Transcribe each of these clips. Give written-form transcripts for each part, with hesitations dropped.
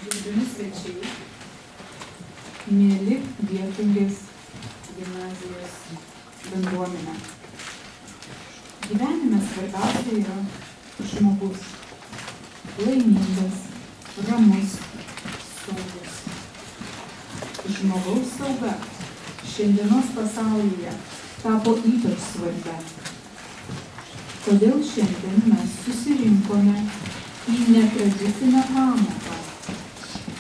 gerbiami svečiai, mieli Vietungės gimnazijos bendruomenė. Gyvenime svarbiausia yra žmogus. Laimingas, ramus, saugus. Žmogaus sauga šiandienos pasaulyje tapo ypač svarbia. Todėl šiandien mes susirinkome į netradicinę pamoką,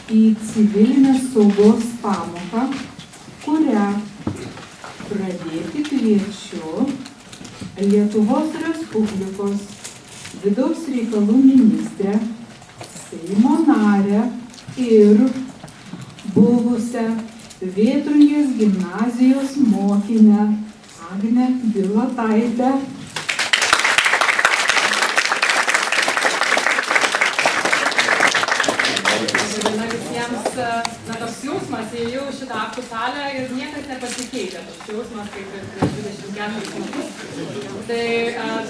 į civilinės saugos pamoką, kurią pradėti kviečiu Lietuvos Respublikos vidaus reikalų ministrę, Seimo narę ir buvusią Vėtrungės gimnazijos mokinę Agnę Bilotaitę. Toks jausmas, įėjau šitą aktų salę ir niekas nepasikeitė. Toks jausmas kaip ir prieš 24 metus. Tai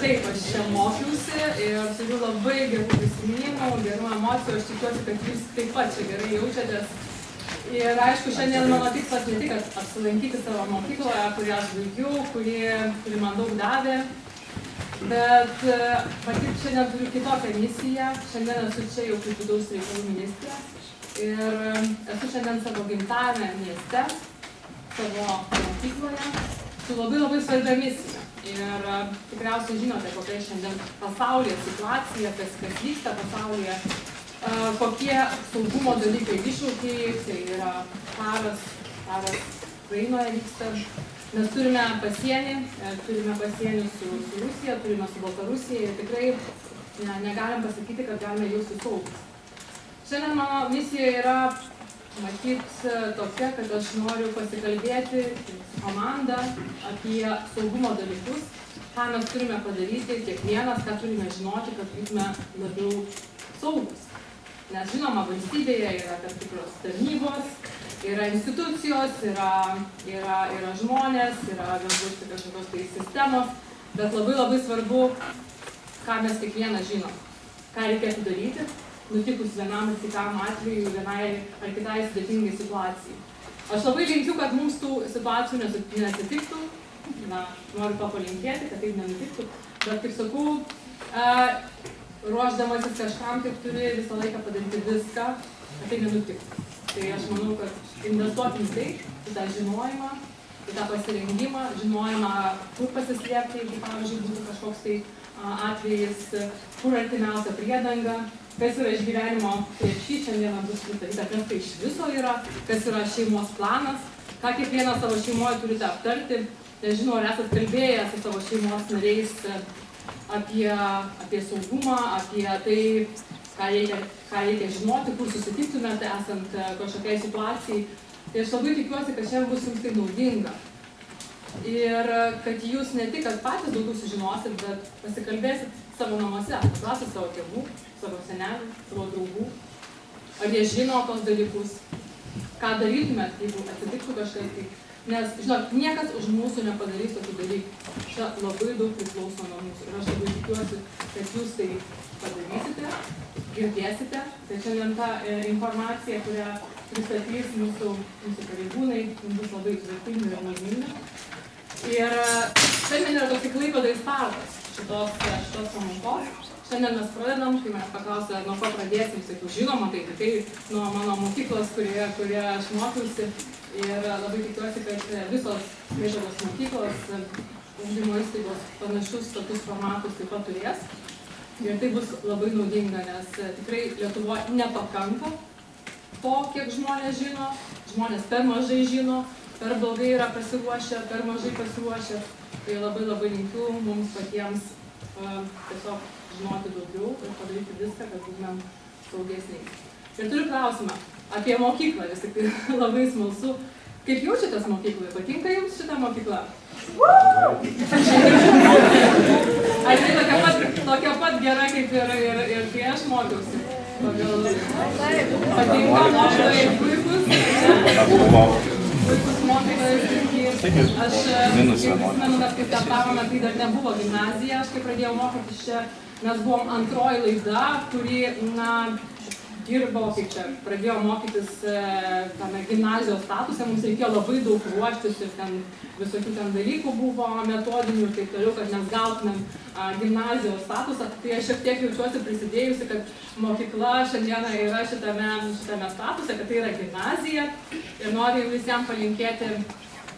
taip, aš čia mokiausi ir turiu labai gerų prisiminimų, gerų emocijų. Aš tikiuosi, kad jūs taip pat čia gerai jaučiatės. Ir aišku, šiandien mano tikslas ne tik apsilankyti savo mokykloje, kurią aš baigiau, kuri man daug davė. Bet matyt, šiandien turiu kitokią misiją. Šiandien esu čia jau kaip vidaus reikalų ministrė. Ir esu šiandien savo gimtajame mieste, savo mokykloje, su labai svarbia misija. Ir tikriausiai žinote, kokia šiandien pasaulyje situacija, kas vyksta pasaulyje, kokie saugumo dalykai iššūkiai, tai yra karas Ukrainoje vyksta. Mes turime pasienį su Rusija, turime su Baltarusija ir tikrai negalim pasakyti, kad galime jaustis saugus. Šiandien mano misija yra, matyt, tokia, kad aš noriu pasikalbėti su komanda apie saugumo dalykus, ką mes turime padaryti, kiekvienas, ką turime žinoti, kad būtume labiau saugus. Nes žinoma, valstybėje yra tam tikros tarnybos, yra institucijos, yra žmonės, yra galbūt kažkokios tai sistemos, bet labai svarbu, ką mes kiekvienas žinom, ką reikėtų daryti, nutikus vienam ir kitam atveju, vienai ar kitai sudėtingai situacijai. Aš labai linkiu, kad mums tų situacijų neatsitiktų, noriu palinkėti, kad taip nenutiktų, bet kaip sakau, ruošdamasis kažkam, taip turi visą laiką padaryti viską, kad tai nenutiktų. Tai aš manau, kad investuokim tai, į tą žinojimą, į tą pasirengimą, žinojimą, kur pasislėpti, jeigu, pavyzdžiui, būtų kažkoks tai atvejis, kur artimiausia priedanga, kas yra iš gyvenimo krepšys, šiandieną bus pristatyta, kas tai iš viso yra, kas yra šeimos planas, ką kiekvienas savo šeimoje turite aptarti. Nežinau, ar esat kalbėję su savo šeimos nariais apie saugumą, apie tai, ką reikia žinoti, kur susitiktumėte esant kažkokiai situacijai. Tai aš labai tikiuosi, kad šiandien bus jums tai naudinga. Ir kad jūs ne tik patys daugiau sužinosit, bet pasikalbėsit savo namuose, paklausit savo tėvų, savo senelių, savo draugų, ar jie žino tos dalykus, ką darytumėt, jeigu atsitiktų kažkas tai. Nes, žinot, niekas už mūsų nepadarys tokių dalykų. Čia labai daug priklauso nuo mūsų. Ir aš labai tikiuosi, kad jūs tai padarysite, girdėsite. Tai šiandien ta informacija, kurią pristatys mūsų pareigūnai, bus labai vertinga ir naudinga. Ir šiandien yra toks Klaipėdos startas šitos pamokos. Šiandien mes pradedam, kai mes paklausė, nuo ko pradėsim, sakiau, žinoma, tai nuo mano mokyklos, kurioje aš mokiausi. Ir labai tikiuosi, kad visos Klaipėdos mokyklos, ugdymo įstaigos panašius tokius formatus taip pat turės. Ir tai bus labai naudinga, nes tikrai Lietuvoje nepakanka to, kiek žmonės žino. Žmonės per mažai žino, per blogai yra pasiruošę, per mažai pasiruošę. Tai labai linkiu mums patiems tiesiog žinoti daugiau ir padaryti viską, kad būtumėm saugesniai. Ir turiu klausimą apie mokyklą, vis tik tai labai smalsu. Kaip jaučiatės mokykloje? Patinka jums šitą mokyklą? Ar tai tokia pat gera, kaip ir kai aš mokiausi? Patinka mokytojai puikus? Puikus mokytojai. Aš prisimenu, kad kaip startavome, tai dar nebuvo gimnazija. Aš kai pradėjau mokytis čia, mes buvom antroji laida, kuri, dirbo, kaip čia pradėjo mokytis tame gimnazijos statuse, mums reikėjo labai daug ruoštis ir ten visokių ten dalykų buvo metodinių ir taip toliau, kad mes gautumėm gimnazijos statusą. Tai aš šiek tiek jaučiuosi prisidėjusi, kad mokykla šiandieną yra šitame statuse, kad tai yra gimnazija ir noriu visiems palinkėti,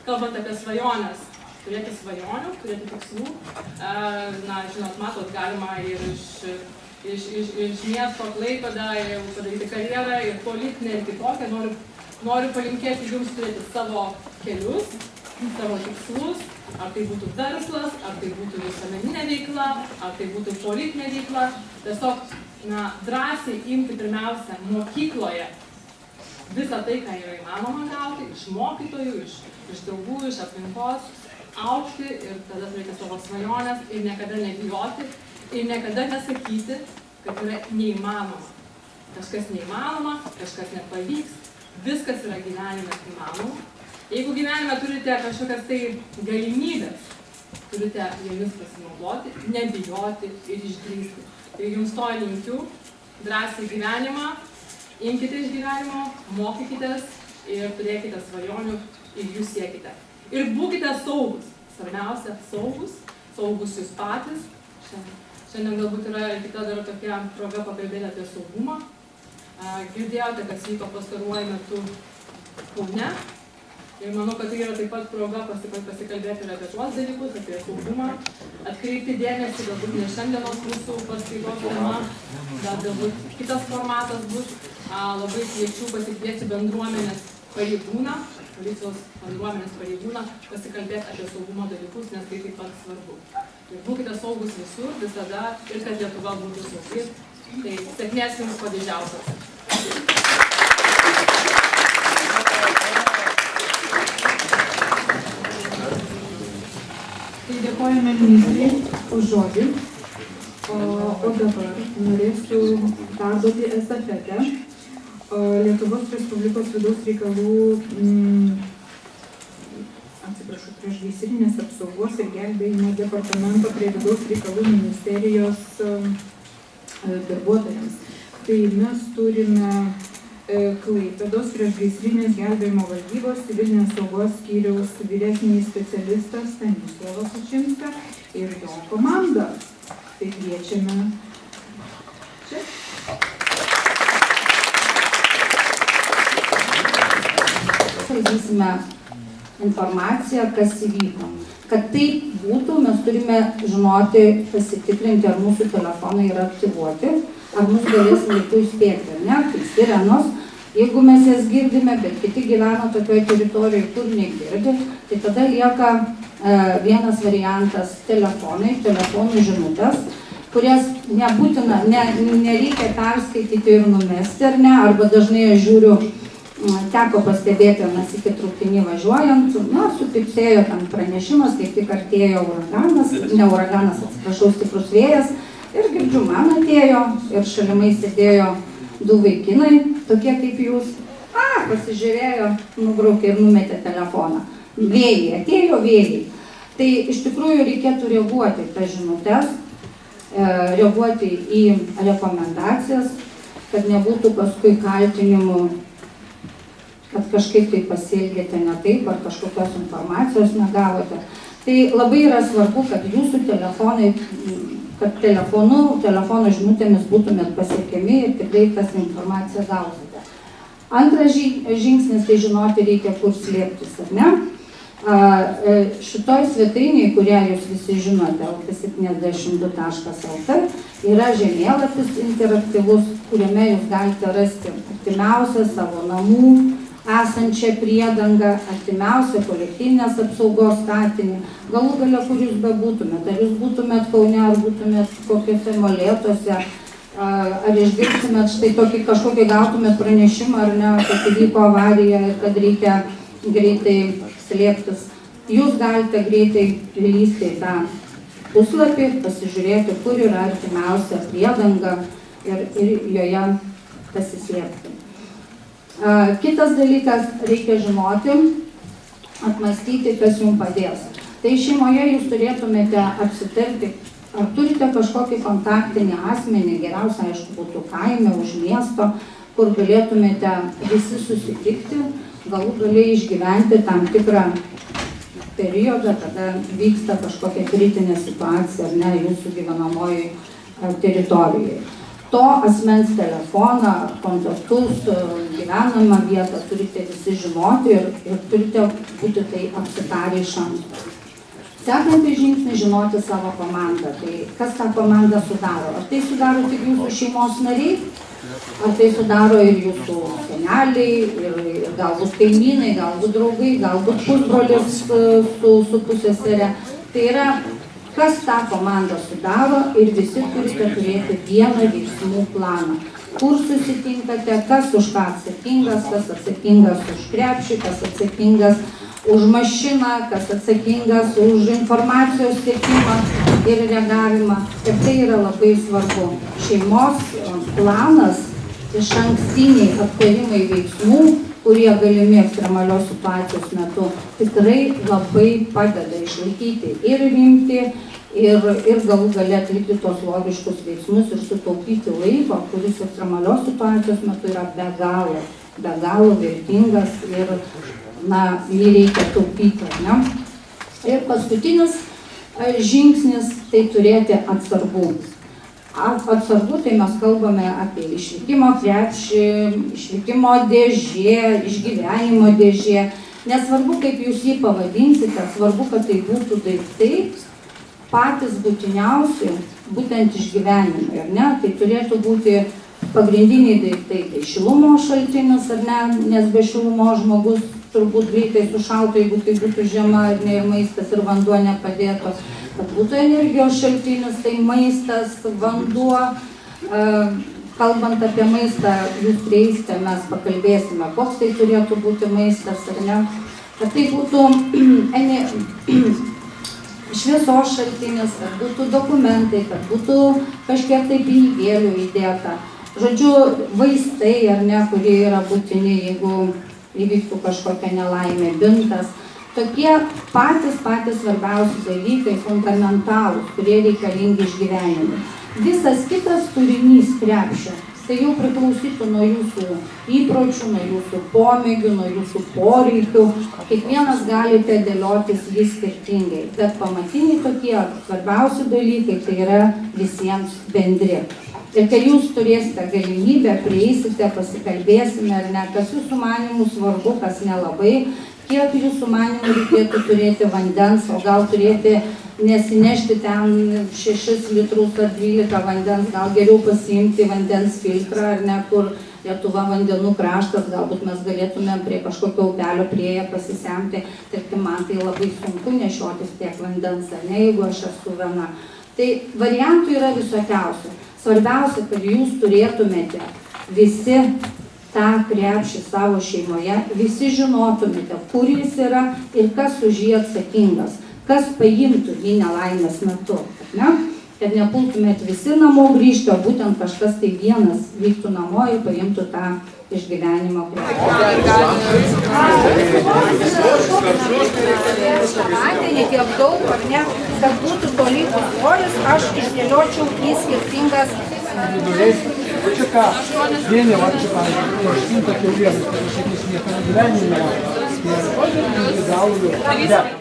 kalbant apie svajonės, turėti svajonių, turėti tikslų. Na, žinot, matot, galima ir iš miesto Klaipėdą padaryti karjerą ir politinę ir kitokią. Noriu palinkėti jums turėti savo kelius, savo tikslus, ar tai būtų verslas, ar tai būtų visuomeninė veikla, ar tai būtų politinė veikla. Tiesiog, na, drąsiai imti pirmiausia mokykloje visą tai, ką yra įmanoma gauti, iš mokytojų, iš draugų, iš aplinkos, augti ir tada turėti savo svajonės ir niekada nebijoti ir niekada nesakyti, kad yra neįmanoma. Kažkas neįmanoma, kažkas nepavyks, viskas yra gyvenime įmanoma. Jeigu gyvenime turite kažkokias tai galimybės, turite jomis pasinaudoti, nebijoti ir išdrįsti. Tai jums to linkiu, drąsiai gyvenimą, imkite iš gyvenimo, mokykitės ir turėkite svajonių ir jūs siekite. Ir būkite saugus. Svarbiausia, saugus jūs patys. Šiandien galbūt yra kita dar tokia proga pakalbėti apie saugumą. Girdėjote, kas vyko pastaruoju metu Kaune. Ir manau, kad tai yra taip pat proga pasikalbėti ir apie tuos dalykus, apie saugumą. Atkreipti dėmesį, galbūt ne šiandienos mūsų paskaitos tema, bet galbūt kitas formatas bus. Labai kviečiu pasikviesti bendruomenės pareigūną, policijos bendruomenės pareigūną, pasikalbėti apie saugumo dalykus, nes tai taip pat svarbu. Ir būkite saugus visur, visada, ir kad Lietuva būtų saugi. Tai sėkmės jums kuo didžiausios. Tai dėkojame ministrei už žodį. O dabar norėsiu perduoti estafetę Lietuvos Respublikos vidaus reikalų priešgaisrinės apsaugos ir gelbėjimo departamento prie vidaus reikalų ministerijos darbuotojams. Tai mes turime Klaipėdos priešgaisrinės gelbėjimo valdybos civilinės saugos skyriaus vyresnįjį specialistą Stanislavą Kučinską ir jo komandą. Tai kviečiame čia. Valdysime informaciją, kas įvyko. Kad taip būtų, mes turime žinoti, pasitikrinti, ar mūsų telefonai yra aktyvuoti, ar mus galės laiku įspėti, ar ne, tai sirenos. Jeigu mes jas girdime, bet kiti gyvena tokioje teritorijoje, kur negirdi, tai tada lieka vienas variantas telefonų žinutės, kurias nebūtina, nereikia perskaityti ir numesti, ar ne, arba dažnai aš žiūriu, teko pastebėti, mes iki traukinį važiuojant, supipsėjo ten pranešimas, kaip tik artėjo uraganas, ne uraganas, atsiprašau, stiprus vėjas, ir girdžiu, man atėjo, ir šalimai sėdėjo du vaikinai, tokie kaip jūs, pasižiūrėjo, nubraukė ir numetė telefoną. Vėjai, atėjo vėjai. Tai iš tikrųjų reikėtų reaguoti į tas žinutes, reaguoti į rekomendacijas, kad nebūtų paskui kaltinimų, kad kažkaip tai pasielgėte ne taip, ar kažkokios informacijos negavote. Tai labai yra svarbu, kad jūsų telefonai, kad telefono žinutėmis būtumėt pasiekiami ir tikrai tas informaciją gausite. Antras žingsnis, tai žinoti reikia, kur slėptis, ar ne? Šitoj svetainėje, kurią jūs visi žinote, lt72.lt, yra žemėlapis interaktyvus, kuriame jūs galite rasti artimiausią savo namų esančią priedangą, artimiausią kolektyvinės apsaugos statinį, galų gale, kur jūs bebūtumėt, ar jūs būtumėt Kaune, ar būtumėt kokiuose Molėtuose, ar išgirstumėt štai tokį kažkokį gautumėt pranešimą, ar ne, kad įvyko avarija ir kad reikia greitai slėptis. Jūs galite greitai įlįsti į tą puslapį, pasižiūrėti, kur yra artimiausia priedanga ir joje pasislėpti. Kitas dalykas, reikia žinoti, apmąstyti, kas jums padės. Tai šeimoje jūs turėtumėte apsitarti, ar turite kažkokį kontaktinį asmenį, geriausia, aišku, būtų kaime, už miesto, kur galėtumėte visi susitikti, galų galiai išgyventi tam tikrą periodą, kada vyksta kažkokia kritinė situacija ar ne jūsų gyvenamojoj teritorijoje. To asmens telefoną, kontaktus, gyvenamą vietą turite visi žinoti ir turite būti tai apsitarę iš anksto. Sekantis žingsnis - žinoti savo komandą. Tai kas tą komandą sudaro? Ar tai sudaro tik jūsų šeimos nariai? Ar tai sudaro ir jūsų seneliai, ir galbūt kaimynai, galbūt draugai, galbūt pusbrolis su pusseserė. Tai yra, kas tą komandą sudaro ir visi turite turėti vieną veiksmų planą. Kur susitinkate, kas už ką atsakingas, kas atsakingas už krepšį, kas atsakingas už mašiną, kas atsakingas už informacijos tiekimą ir reagavimą. Ir tai yra labai svarbu. Šeimos planas, iš ankstiniai aptarimai veiksmų, kurie galimi ekstremalios situacijos metu, tikrai labai padeda išlaikyti ir rimtį, ir galų gale atlikti tos logiškus veiksmus ir sutaupyti laiko, kuris ekstremalios situacijos metu yra be galo vertingas ir jį reikia taupyti. Ne? Ir paskutinis žingsnis - tai turėti atsargų. Atsargų tai mes kalbame apie išvykimo krepšį, išvykimo dėžė, išgyvenimo dėžė. Nesvarbu, kaip jūs jį pavadinsite, svarbu, kad tai būtų daiktai patys būtiniausi, būtent išgyvenimai, ar ne? Tai turėtų būti pagrindiniai daiktai, tai šilumos šaltinis, ar ne? Nes be šilumos žmogus turbūt greitai sušaltų, jeigu tai būtų žiema, ar ne, ir maistas, ir vanduo nepadėtų. Kad būtų energijos šaltinis, tai maistas, vanduo. Kalbant apie maistą, jūs prieisite, mes pakalbėsime, koks tai turėtų būti maistas, ar ne? Kad tai būtų šviesos šaltinis, kad būtų dokumentai, kad būtų kažkiek tai pinigėlių įdėta. Žodžiu, vaistai, ar ne, kurie yra būtini, jeigu įvyktų kažkokia nelaimė, bintas. Tokie patys svarbiausi dalykai, fundamentalūs, kurie reikalingi išgyvenimui. Visas kitas turinys krepšio, tai jau priklausytų nuo jūsų įpročių, nuo jūsų pomėgių, nuo jūsų poreikių. Kiekvienas galite dėliotis jį skirtingai, bet pamatiniai tokie svarbiausi dalykai tai yra visiems bendri. Ir kai jūs turėsite galimybę, prieisite, pasikalbėsime, ar ne, kas jūsų manimų svarbu, kas nelabai, kiek jūsų manimų reikėtų turėti vandens, o gal turėti nesinešti ten 6 litrus ar 12 vandens, gal geriau pasiimti vandens filtrą, ar ne, kur Lietuva vandenų kraštas, galbūt mes galėtume prie kažkokio upelio prieėję pasisemti, tarkim, man tai labai sunku nešiotis tiek vandens, ar ne, jeigu aš esu viena. Tai variantų yra visokiausių. Svarbiausia, kad jūs turėtumėte visi tą krepšį savo šeimoje, visi žinotumėte, kur jis yra ir kas už jį atsakingas, kas paimtų jį nelaimės metu, ne? Kad nepultumėt visi namo grįžti, o būtent kažkas tai vienas vyktų namo ir paimtų tą išgyvenimo krepšį. Vandenį tiek daug, ar ne, kad būtų tolygus svoris, aš išdėliočiau į skirtingas. Čia ką, vieni, va čia, pavyzdžiui, 100 kiaulienos, kad aš sakysiu, niekada gyvenime, ir individualų,